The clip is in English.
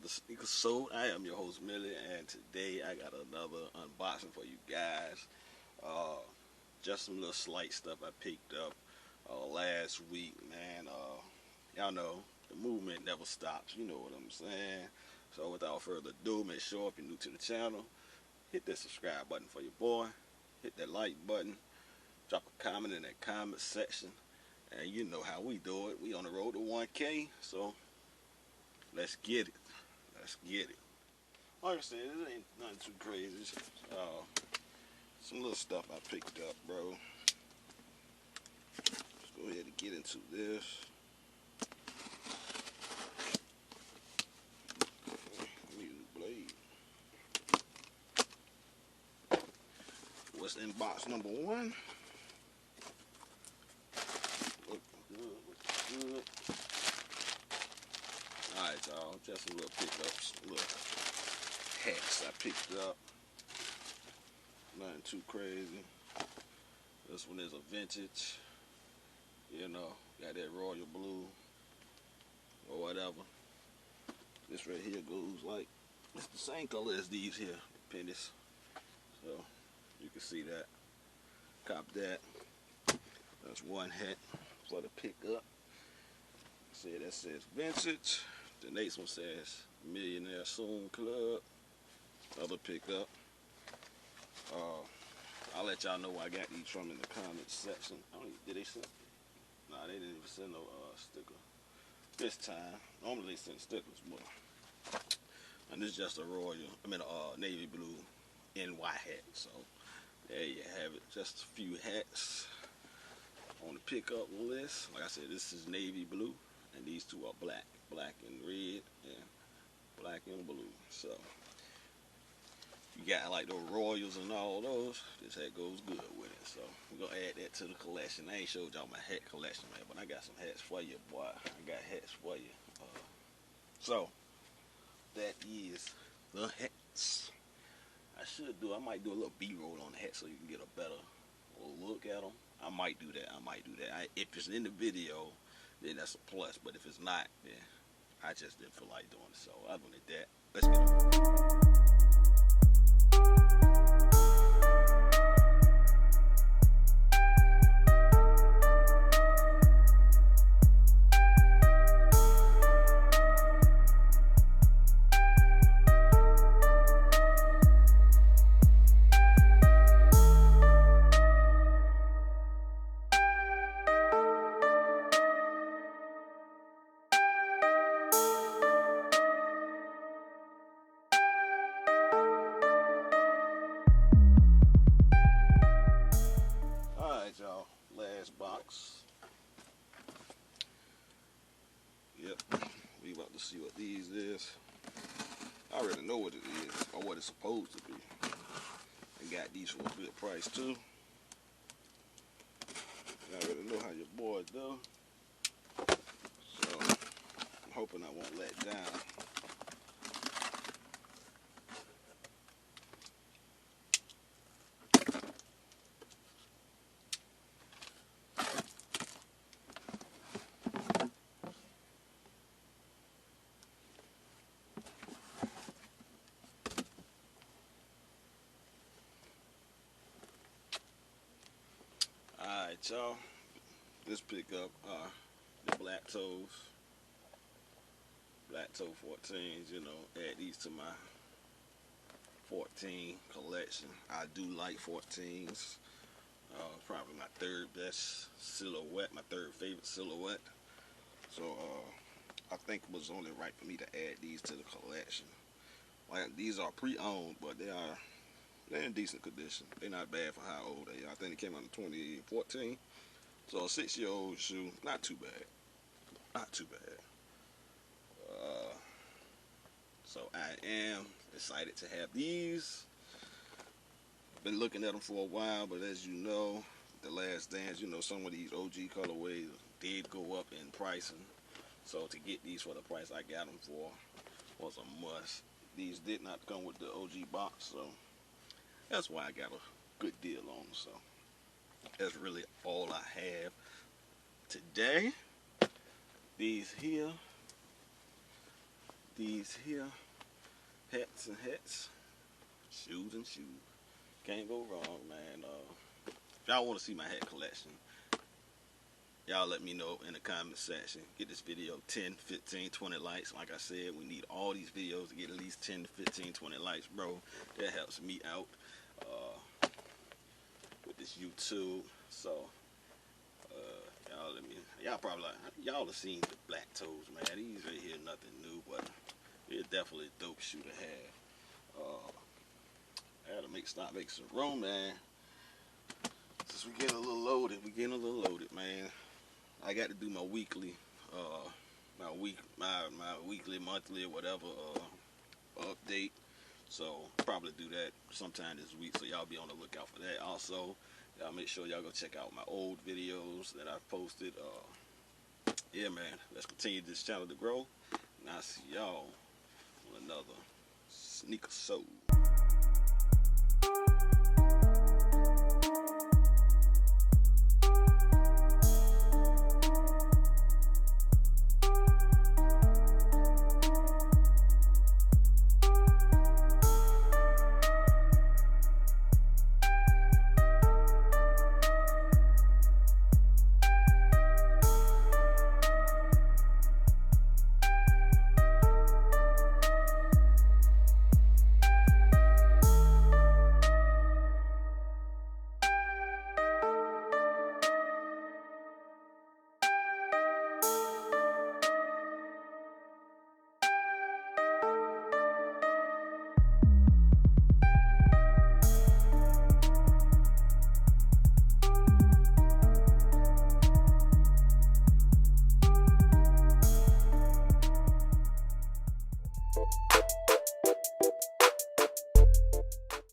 the Sneaker Soul. I am your host Millie, and today I got another unboxing for you guys. Uh, just some little slight stuff I picked up last week, man. Y'all know the movement never stops. You know what I'm saying. So without further ado, make sure if you're new to the channel, hit that subscribe button for your boy. Hit that like button. Drop a comment in that comment section. And you know how we do it. We on the road to 1K, so let's get it. Let's get it. Like I said, it ain't nothing too crazy. Uh, some little stuff I picked up, bro. Let's go ahead and get into this. Need a new blade. What's in box number one? Looking good. Alright, y'all. Just some little pickups. Little hats I picked up. Nothing too crazy. This one is a vintage. You know, got that royal blue or whatever. This right here goes like, it's the same color as these here pennies. So you can see that. Cop that. That's one hat for the pickup. See, that says vintage. The next one says Millionaire Soon Club. Other pickup. I'll let y'all know where I got these from in the comments section. Did they send? Nah, they didn't even send no sticker this time. Normally they send stickers, but and this is just a navy blue NY hat. So there you have it. Just a few hats on the pickup list. Like I said, this is navy blue, and these two are black and red, and black and blue. So you got like those Royals and all those. This hat goes good with it. So we're gonna add that to the collection. I ain't showed y'all my hat collection, man, but I got some hats for you, boy. I got hats for you. So that is the hats. I might do a little B-roll on the hat so you can get a better look at them. I might do that. If it's in the video, then that's a plus. But if it's not, then I just didn't feel like doing it. So other than that, let's get it. Y'all, last box. Yep, we about to see what these is. I already know what it is, or what it's supposed to be. I got these for a good price too. I already know how your boy do. So I'm hoping I won't let down. Alright, y'all. This pickup are the Black Toes. Black Toe 14s, you know, add these to my 14 collection. I do like 14s. Probably my third best silhouette, my third favorite silhouette. So I think it was only right for me to add these to the collection. Like, these are pre-owned, but they're in decent condition. They're not bad for how old they are. I think they came out in 2014. So a 6-year-old shoe, not too bad. Not too bad. So I am excited to have these. Been looking at them for a while, but as you know, The Last Dance, you know, some of these OG colorways did go up in pricing. So to get these for the price I got them for was a must. These did not come with the OG box, so that's why I got a good deal on them. So that's really all I have today. These here, these here. Hats and hats. Shoes and shoes. Can't go wrong, man. If y'all want to see my hat collection, y'all let me know in the comment section. Get this video 10, 15, 20 likes. Like I said, we need all these videos to get at least 10 to 15, 20 likes, bro. That helps me out with this YouTube. So, y'all probably like, y'all have seen the black toes, man. These right here, nothing new, but it's definitely a dope shoe to have. I had to start making some room, man. Since we getting a little loaded, man. I got to do my weekly, my weekly, monthly, or whatever update. So probably do that sometime this week. So y'all be on the lookout for that. Also, y'all make sure y'all go check out my old videos that I've posted. Yeah, man. Let's continue this channel to grow. And I'll see y'all on another Sneaker Soul.